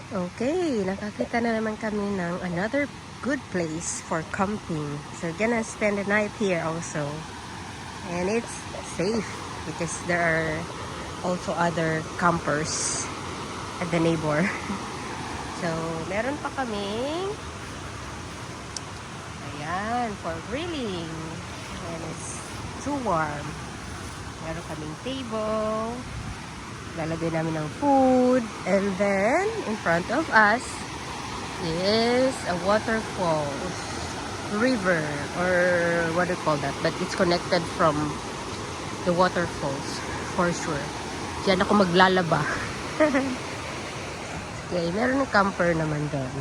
Okay, nakakita na naman kami ng another good place for camping. So, we're gonna spend the night here also. And it's safe because there are also other campers at the neighbor. So, meron pa kaming ayan, for grilling. And it's too warm. Meron kaming table. Lalagay namin ng food. And then, in front of us is a waterfall. River, or what do you call that? But it's connected from the waterfalls, for sure. Diyan ako maglalaba. Okay, meron ng camper naman doon.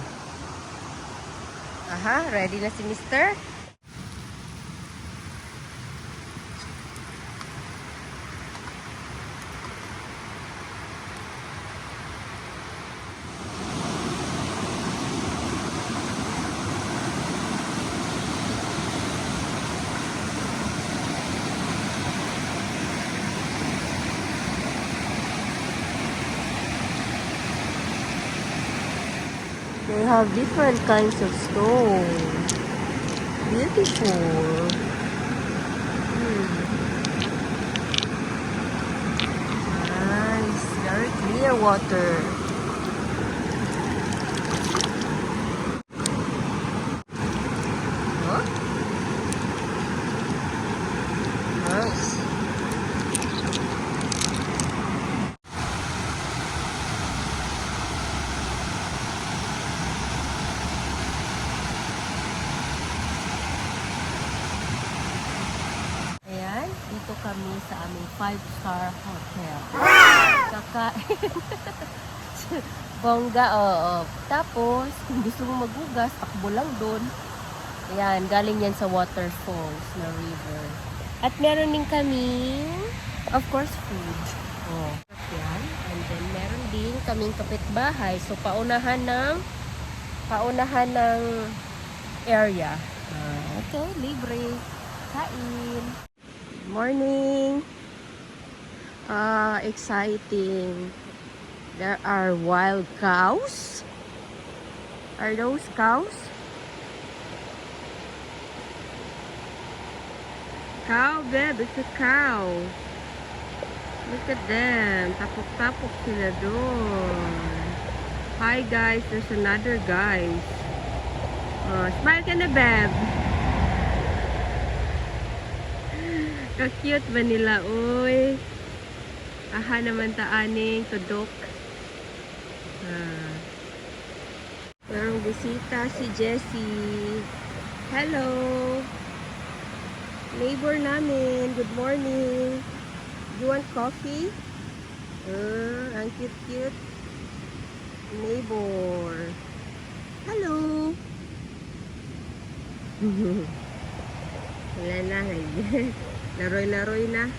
Aha, ready na si Mister? They have different kinds of stone. Beautiful. Nice. Very clear water. Huh? Nice. Dito kami sa aming 5-star hotel. Kakain. Bongga, oo. Tapos, kung gusto mo magugas, takbo lang doon. Ayan, galing yan sa waterfalls na river. At meron din kaming, of course, food. Oh. Yan. And then, meron din kaming kapitbahay. So, paunahan ng area. Okay, libre. Kain. Morning. Exciting. There are wild cows. Are those cows? Cow, babe. It's a cow. Look at them. Tapok-tapok sila doon. Hi, guys. There's another guys. Smile ka na, babe. Ka-cute ba nila, uy? Aha naman taaning, tudok. Merong bisita si Jessie. Hello! Neighbor namin, good morning. You want coffee? Ang cute-cute. Neighbor. Hello! Wala na, laroy-laroy na.